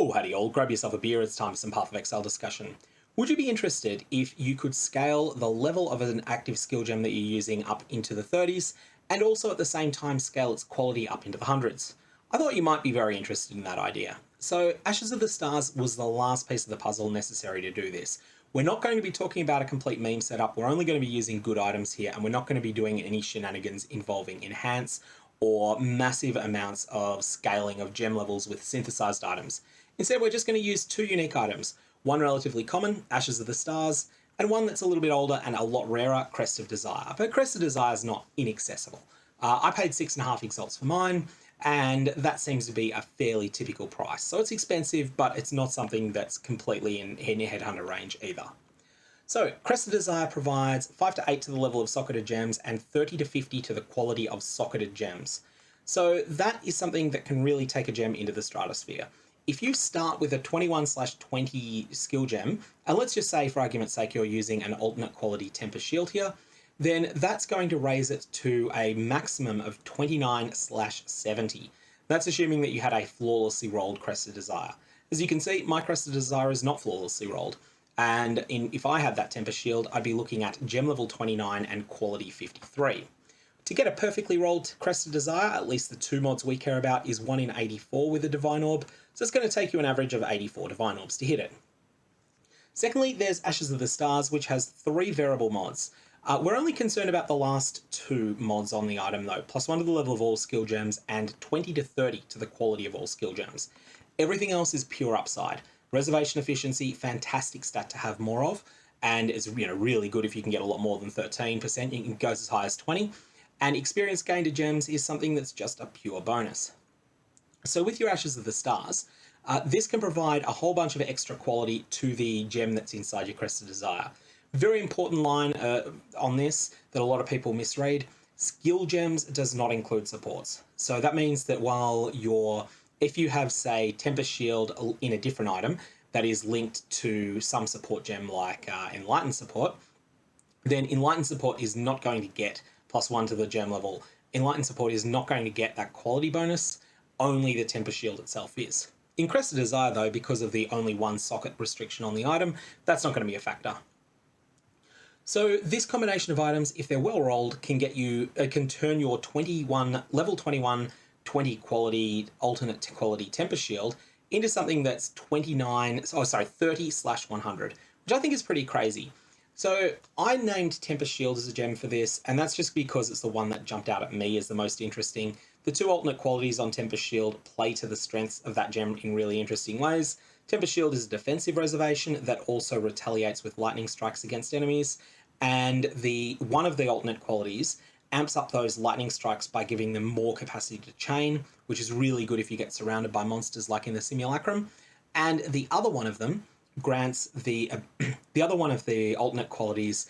Oh, howdy all, grab yourself a beer, it's time for some Path of Exile discussion. Would you be interested if you could scale the level of an active skill gem that you're using up into the 30s, and also at the same time scale its quality up into the hundreds? I thought you might be very interested in that idea. So Ashes of the Stars was the last piece of the puzzle necessary to do this. We're not going to be talking about a complete meme setup, we're only going to be using good items here, and we're not going to be doing any shenanigans involving enhance or massive amounts of scaling of gem levels with synthesized items. Instead, we're just going to use two unique items, one relatively common, Ashes of the Stars, and one that's a little bit older and a lot rarer, Crest of Desire. But Crest of Desire is not inaccessible. I paid 6.5 exalts for mine, and that seems to be a fairly typical price. So it's expensive, but it's not something that's completely in Headhunter range either. So, Crest of Desire provides 5 to 8 to the level of socketed gems and 30 to 50 to the quality of socketed gems. So that is something that can really take a gem into the stratosphere. If you start with a 21/20 skill gem, and let's just say for argument's sake you're using an alternate quality Tempest Shield here, then that's going to raise it to a maximum of 29/70. That's assuming that you had a flawlessly rolled Crest of Desire. As you can see, my Crest of Desire is not flawlessly rolled. And if I had that Tempest Shield, I'd be looking at gem level 29 and quality 53. To get a perfectly rolled Crest of Desire, at least the two mods we care about, is 1 in 84 with a Divine Orb, so it's going to take you an average of 84 Divine Orbs to hit it. Secondly, there's Ashes of the Stars, which has 3 variable mods. We're only concerned about the last 2 mods on the item though, +1 to the level of all skill gems and 20 to 30 to the quality of all skill gems. Everything else is pure upside. Reservation efficiency, fantastic stat to have more of, and it's really good if you can get a lot more than 13%, it goes as high as 20, and experience gained to gems is something that's just a pure bonus. So with your Ashes of the Stars, this can provide a whole bunch of extra quality to the gem that's inside your Crest of Desire. Very important line on this that a lot of people misread, skill gems does not include supports. So that means that if you have, say, Tempest Shield in a different item that is linked to some support gem like Enlightened Support, then Enlightened Support is not going to get +1 to the gem level. Enlightened Support is not going to get that quality bonus, only the Tempest Shield itself is. In Crest of Desire though, because of the only one socket restriction on the item, that's not going to be a factor. So this combination of items, if they're well rolled, can turn your level 21 20 quality alternate quality Tempest Shield into something that's 30/100, which I think is pretty crazy. So I named Tempest Shield as a gem for this, and that's just because it's the one that jumped out at me as the most interesting. The 2 alternate qualities on Tempest Shield play to the strengths of that gem in really interesting ways. Tempest Shield is a defensive reservation that also retaliates with lightning strikes against enemies, and one of the alternate qualities amps up those lightning strikes by giving them more capacity to chain, which is really good if you get surrounded by monsters like in the Simulacrum. And the other one of them grants the other one of the alternate qualities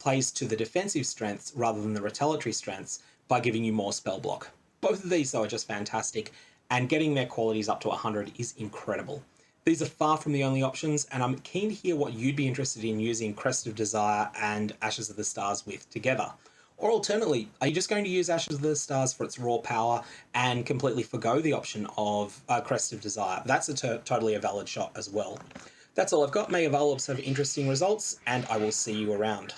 plays to the defensive strengths rather than the retaliatory strengths by giving you more spell block. Both of these though are just fantastic, and getting their qualities up to 100 is incredible. These are far from the only options, and I'm keen to hear what you'd be interested in using Crest of Desire and Ashes of the Stars with together. Or alternately, are you just going to use Ashes of the Stars for its raw power and completely forgo the option of Crest of Desire? That's totally a valid shot as well. That's all I've got. May Avail have interesting results, and I will see you around.